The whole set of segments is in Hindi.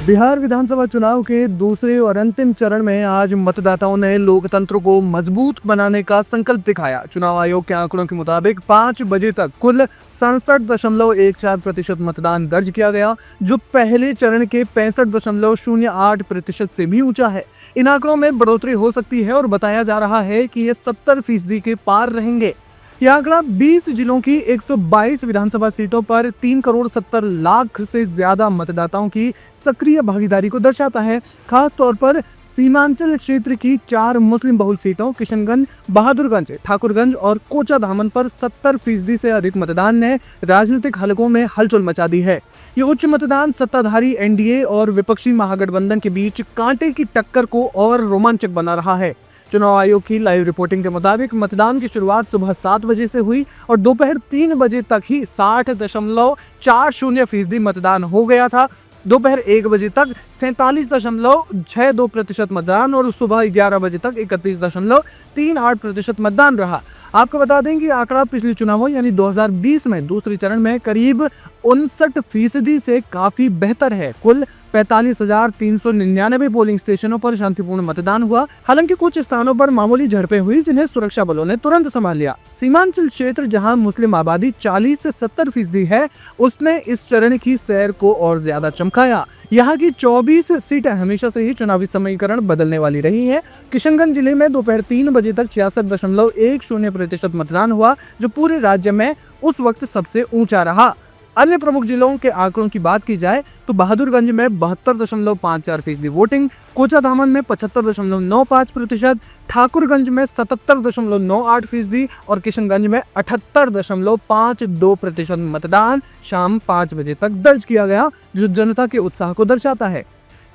बिहार विधानसभा चुनाव के दूसरे और अंतिम चरण में आज मतदाताओं ने लोकतंत्र को मजबूत बनाने का संकल्प दिखाया। चुनाव आयोग के आंकड़ों के मुताबिक 5 बजे तक कुल 67.14% मतदान दर्ज किया गया, जो पहले चरण के 65.08% से भी ऊंचा है। इन आंकड़ों में बढ़ोतरी हो सकती है और बताया जा रहा है कि ये 70% के पार रहेंगे। यह आंकड़ा 20 जिलों की 122 विधानसभा सीटों पर 3 करोड़ 70 लाख से ज्यादा मतदाताओं की सक्रिय भागीदारी को दर्शाता है। खास तौर पर सीमांचल क्षेत्र की 4 मुस्लिम बहुल सीटों किशनगंज, बहादुरगंज, ठाकुरगंज और कोचाधामन पर 70% से अधिक मतदान ने राजनीतिक हलकों में हलचल मचा दी है। ये उच्च मतदान सत्ताधारी एनडीए और विपक्षी महागठबंधन के बीच कांटे की टक्कर को और रोमांचक बना रहा है। चुनाव आयोग की लाइव रिपोर्टिंग के मुताबिक मतदान की शुरुआत सुबह 7 बजे से हुई और दोपहर 3 बजे तक ही 60.40% मतदान हो गया था। दोपहर 1 बजे तक 47.62% मतदान और सुबह 11 बजे तक 31.38% मतदान रहा। आपको बता दें कि आंकड़ा पिछले चुनावों यानी 2020 में दूसरे चरण में करीब 59% से काफी बेहतर है। कुल 45,399 पोलिंग स्टेशनों पर शांतिपूर्ण मतदान हुआ। हालांकि कुछ स्थानों पर मामूली झड़पें हुई, जिन्हें सुरक्षा बलों ने तुरंत संभाल लिया। सीमांचल क्षेत्र, जहां मुस्लिम आबादी 40 से 70% है, उसने इस चरण की सैर को और ज्यादा चमकाया। यहाँ की 24 सीटें हमेशा से ही चुनावी समीकरण बदलने वाली रही हैं। किशनगंज जिले में दोपहर 3 बजे तक 66.10% मतदान हुआ, जो पूरे राज्य में उस वक्त सबसे ऊंचा रहा। अन्य प्रमुख जिलों के आंकड़ों की बात की जाए तो बहादुरगंज में 72.54% वोटिंग, कोचाधामन में 75.95%, ठाकुरगंज में 77.98% और किशनगंज में 78.52% मतदान शाम 5 बजे तक दर्ज किया गया, जो जनता के उत्साह को दर्शाता है।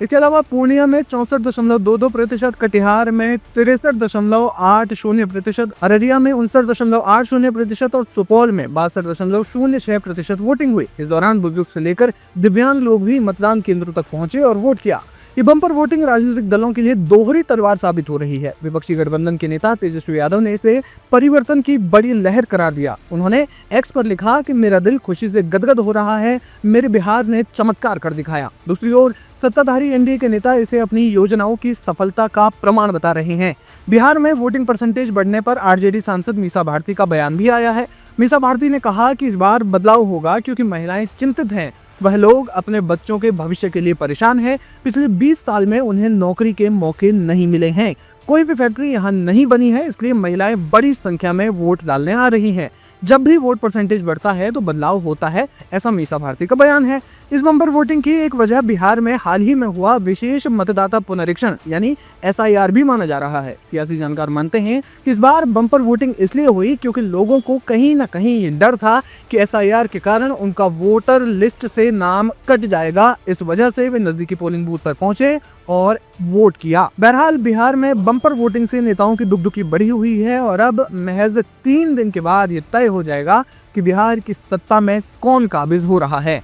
इसके अलावा पूर्णिया में 64.22%, कटिहार में 63.80%, अररिया में 59.80% और सुपौल में 62.06% वोटिंग हुई। इस दौरान बुजुर्ग से लेकर दिव्यांग लोग भी मतदान केंद्रों तक पहुंचे और वोट किया। ये बम्पर वोटिंग राजनीतिक दलों के लिए दोहरी तलवार साबित हो रही है। विपक्षी गठबंधन के नेता तेजस्वी यादव ने इसे परिवर्तन की बड़ी लहर करार दिया। उन्होंने एक्स पर लिखा कि मेरा दिल खुशी से गदगद हो रहा है, मेरे बिहार ने चमत्कार कर दिखाया। दूसरी ओर सत्ताधारी एनडीए के नेता इसे अपनी योजनाओं की सफलता का प्रमाण बता रहे हैं। बिहार में वोटिंग परसेंटेज बढ़ने पर आरजेडी सांसद मीसा भारती का बयान भी आया है। मीसा भारती ने कहा कि इस बार बदलाव होगा क्योंकि महिलाएं चिंतित हैं। वह लोग अपने बच्चों के भविष्य के लिए परेशान हैं। पिछले 20 साल में उन्हें नौकरी के मौके नहीं मिले हैं। कोई भी फैक्ट्री यहाँ नहीं बनी है, इसलिए महिलाएं बड़ी संख्या में वोट डालने आ रही हैं। जब भी वोट परसेंटेज बढ़ता है तो बदलाव होता है, ऐसा मीसा भारती का बयान है। इस बम्पर वोटिंग की एक वजह बिहार में हाल ही में हुआ विशेष मतदाता पुनरीक्षण यानी एसआईआर भी माना जा रहा है। सियासी जानकार मानते हैं कि इस बार बम्पर वोटिंग इसलिए हुई क्योंकि लोगों को कहीं न कहीं ये डर था कि एसआईआर के कारण उनका वोटर लिस्ट से नाम कट जाएगा। इस वजह से वे नजदीकी पोलिंग बूथ पर पहुंचे और वोट किया। बहरहाल बिहार में बम्पर वोटिंग से नेताओं की दुगदुगी बढ़ी हुई है और अब महज 3 दिन के बाद ये तय हो जाएगा कि बिहार की सत्ता में कौन काबिज हो रहा है।